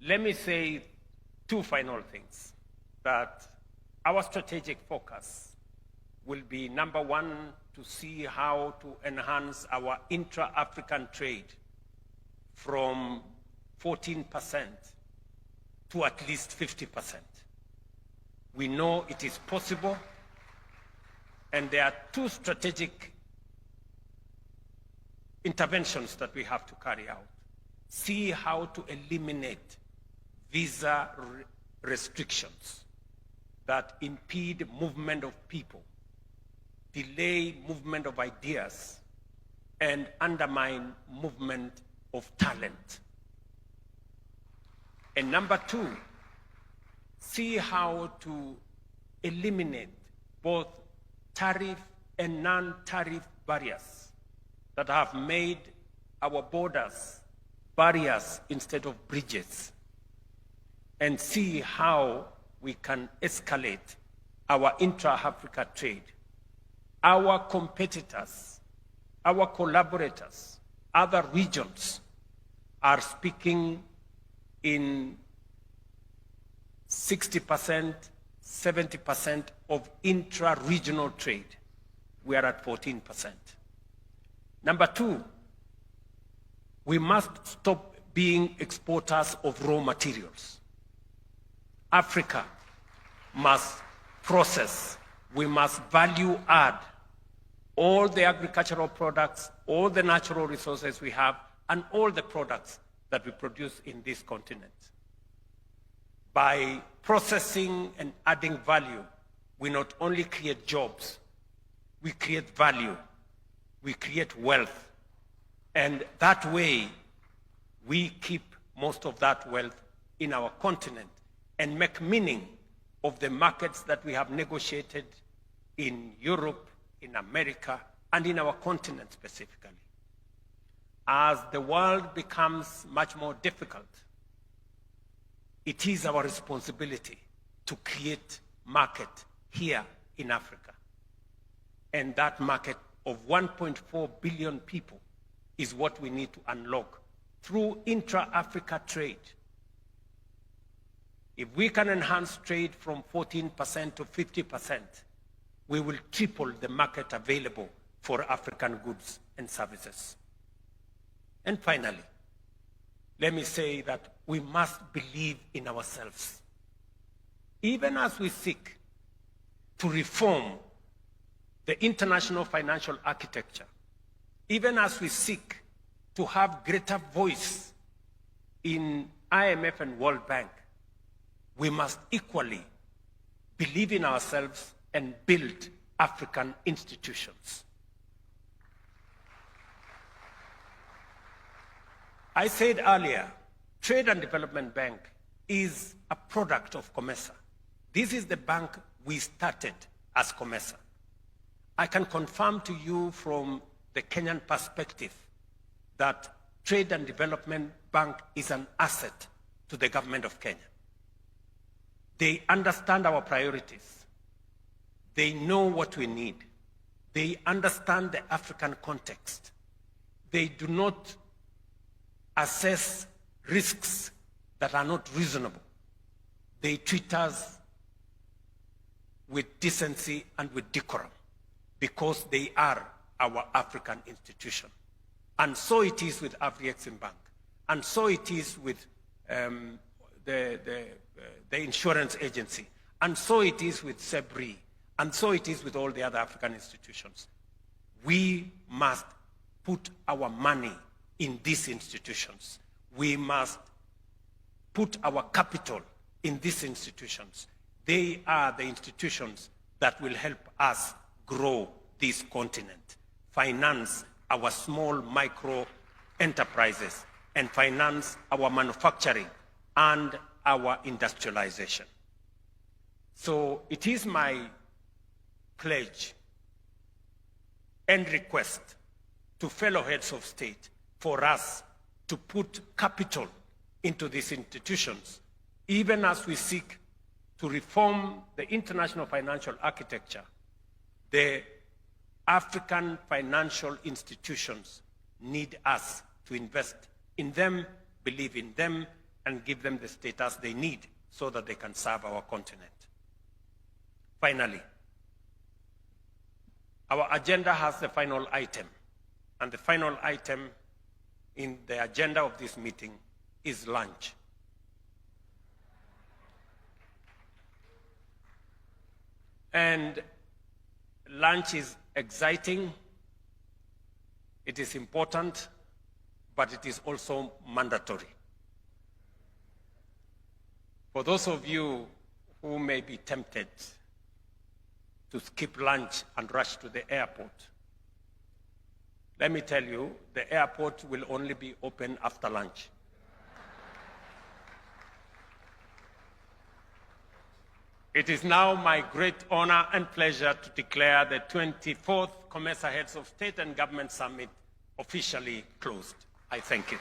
let me say two final things. That our strategic focus will be, number one, to see how to enhance our intra-African trade from 14% to at least 50%. We know it is possible, and there are two strategic interventions that we have to carry out. See how to eliminate visa restrictions that impede movement of people, delay movement of ideas, and undermine movement of talent. And number two, see how to eliminate both tariff and non-tariff barriers that have made our borders barriers instead of bridges, and see how we can escalate our intra-Africa trade. Our competitors, our collaborators, other regions are speaking in 60%, 70% of intra-regional trade. We are at 14%. Number two, we must stop being exporters of raw materials. Africa must process, we must value add all the agricultural products, all the natural resources we have, and all the products that we produce in this continent. By processing and adding value, we not only create jobs, we create value, we create wealth, and that way we keep most of that wealth in our continent and make meaning of the markets that we have negotiated in Europe, in America, and in our continent specifically. As the world becomes much more difficult, it is our responsibility to create market here in Africa. And that market of 1.4 billion people is what we need to unlock through intra-Africa trade. If we can enhance trade from 14% to 50%, we will triple the market available for African goods and services. And finally, let me say that we must believe in ourselves. Even as we seek to reform the international financial architecture, even as we seek to have greater voice in IMF and World Bank, we must equally believe in ourselves and build African institutions. I said earlier, Trade and Development Bank is a product of COMESA. This is the bank we started as COMESA. I can confirm to you from the Kenyan perspective that Trade and Development Bank is an asset to the government of Kenya. They understand our priorities. They know what we need. They understand the African context. They do not assess risks that are not reasonable. They treat us with decency and with decorum because they are our African institution. And so it is with Afrexim Bank. And so it is with the insurance agency. And so it is with SEBRI. And so it is with all the other African institutions. We must put our money in these institutions. We must put our capital in these institutions. They are the institutions that will help us grow this continent, finance our small micro enterprises, and finance our manufacturing and our industrialization. So it is my pledge and request to fellow heads of state for us to put capital into these institutions, even as we seek to reform the international financial architecture. The African financial institutions need us to invest in them, believe in them, and give them the status they need so that they can serve our continent. Finally, our agenda has the final item, and the final item in the agenda of this meeting is lunch. And lunch is exciting, it is important, but it is also mandatory. For those of you who may be tempted to skip lunch and rush to the airport, let me tell you, the airport will only be open after lunch. It is now my great honor and pleasure to declare the 24th COMESA Heads of State and Government Summit officially closed. I thank you.